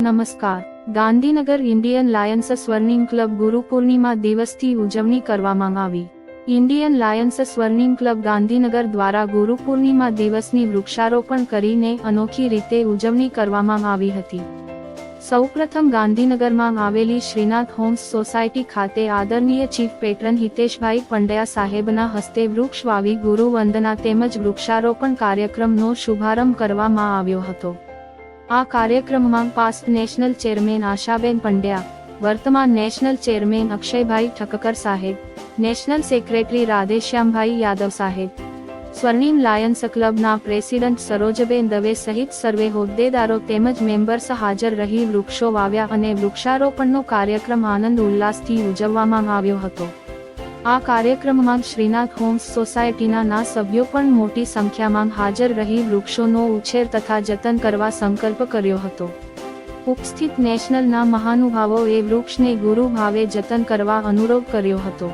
નમસ્કાર. Gandhinagar Indian Lions સ્વર્ણિમ club Guru Purnima દિવસથી ઉજવણી કરવામાં આવી. ઇન્ડિયન લાયન્સ સ્વર્ણિમ ક્લબ ગાંધીનગર દ્વારા ગુરુ પૂર્ણિમા દિવસની વૃક્ષારોપણ કરીને અનોખી રીતે ઉજવણી કરવામાં આવી હતી. સૌપ્રથમ ગાંધીનગરમાં આવેલી શ્રીનાથ હોમ્સ સોસાયટી ખાતે આદરણીય ચીફ પેટ્રન હિતેશભાઈ પંડ્યા સાહેબના હસ્તે વૃક્ષ વાવી ગુરુ વંદના તેમજ વૃક્ષારોપણ કાર્યક્રમનો શુભારંભ કરવામાં આવ્યો હતો. આ કાર્યક્રમમાં past national chairman Ashaben Pandya, વર્તમાન નેશનલ ચેરમેન અક્ષયભાઈ ઠક્કર સાહેબ, નેશનલ સેક્રેટરી રાધેશ્યામભાઈ યાદવ સાહેબ, સ્વર્ણિમ લાયન્સ ક્લબના પ્રેસિડન્ટ સરોજબેન દવે સહિત સર્વે હોદ્દેદારો તેમજ મેમ્બર્સ હાજર રહી વૃક્ષો વાવ્યા અને વૃક્ષારોપણનો કાર્યક્રમ આનંદ ઉલ્લાસથી ઉજવવામાં આવ્યો હતો. આ કાર્યક્રમમાં શ્રીનાથ હોમ્સ સોસાયટીના સભ્યો પણ મોટી સંખ્યામાં હાજર રહી વૃક્ષોનો ઉછેર તથા જતન કરવા સંકલ્પ કર્યો હતો. ઉપસ્થિત નેશનલના મહાનુભાવોએ વૃક્ષને ગુરુ ભાવે જતન કરવા અનુરોધ કર્યો હતો.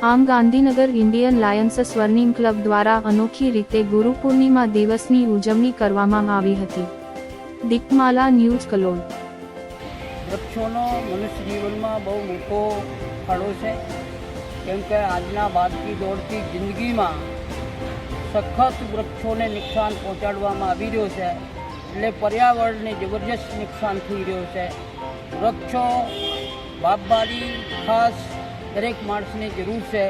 આમ ગાંધીનગર ઇન્ડિયન લાયન્સ સ્વર્ણિમ ક્લબ દ્વારા અનોખી રીતે ગુરુ પૂર્ણિમા દિવસની ઉજવણી કરવામાં આવી હતી. દીપમાલા ન્યૂઝ કલોલ. વૃક્ષોનો મનુષ્ય જીવનમાં બહુ મોટો ફાળો છે, કેમ કે આજના ભાગતી દોડતી જિંદગીમાં સખત વૃક્ષોને નુકસાન પહોંચાડવામાં આવી રહ્યો છે, એટલે પર્યાવરણને જબરજસ્ત નુકસાન થઈ રહ્યું છે. વૃક્ષો વાવવાની ખાસ દરેક માણસની જરૂર છે.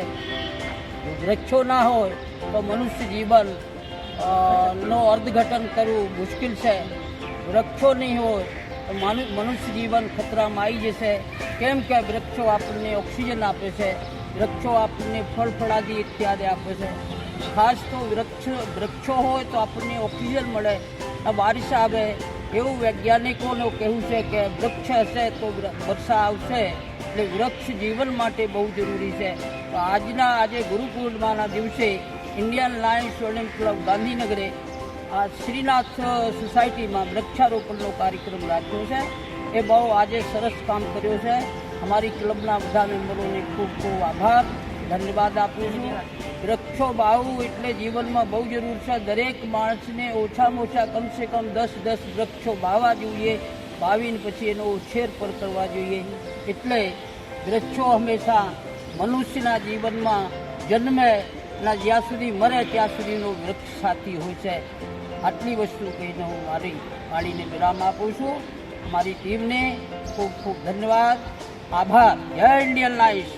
વૃક્ષો ના હોય તો મનુષ્ય જીવન નો અર્થઘટન કરવું મુશ્કેલ છે. વૃક્ષો નહીં હોય તો મનુષ્ય જીવન ખતરામાં આવી જશે, કેમ કે વૃક્ષો આપણને ઓક્સિજન આપે છે, વૃક્ષો આપણને ફળ ફળાદી ઇત્યાદિ આપે છે. ખાસ તો વૃક્ષો હોય તો આપણને ઓક્સિજન મળે, બારિશ આવે. એવું વૈજ્ઞાનિકોનું કહેવું છે કે વૃક્ષ હશે તો વર્ષા આવશે, એટલે વૃક્ષ જીવન માટે બહુ જરૂરી છે. તો આજે ગુરુ પૂર્ણિમાના દિવસે ઇન્ડિયન લાયન્સ સ્વર્ણિમ ક્લબ ગાંધીનગરે આ શ્રીનાથ સોસાયટીમાં વૃક્ષારોપણનો કાર્યક્રમ રાખ્યો છે. એ બહુ આજે સરસ કામ કર્યો છે. અમારી ક્લબના બધા મેમ્બરોને ખૂબ ખૂબ આભાર, ધન્યવાદ આપું છું. વૃક્ષો વાવવું એટલે જીવનમાં બહુ જરૂર છે. દરેક માણસને ઓછામાં ઓછા કમસે કમ 10 વૃક્ષો વાવવા જોઈએ. વાવીને પછી એનો ઉછેર પર કરવા જોઈએ. એટલે વૃક્ષો હંમેશા મનુષ્યના જીવનમાં જન્મેના જ્યાં સુધી મરે ત્યાં સુધીનો વૃક્ષ સાથી હોય છે. આટલી વસ્તુ કહીને હું મારી વાણીને વિરામ આપું છું. મારી ટીમને ખૂબ ખૂબ ધન્યવાદ, આભાર. જય ઇન્ડિયન લાયન્સ.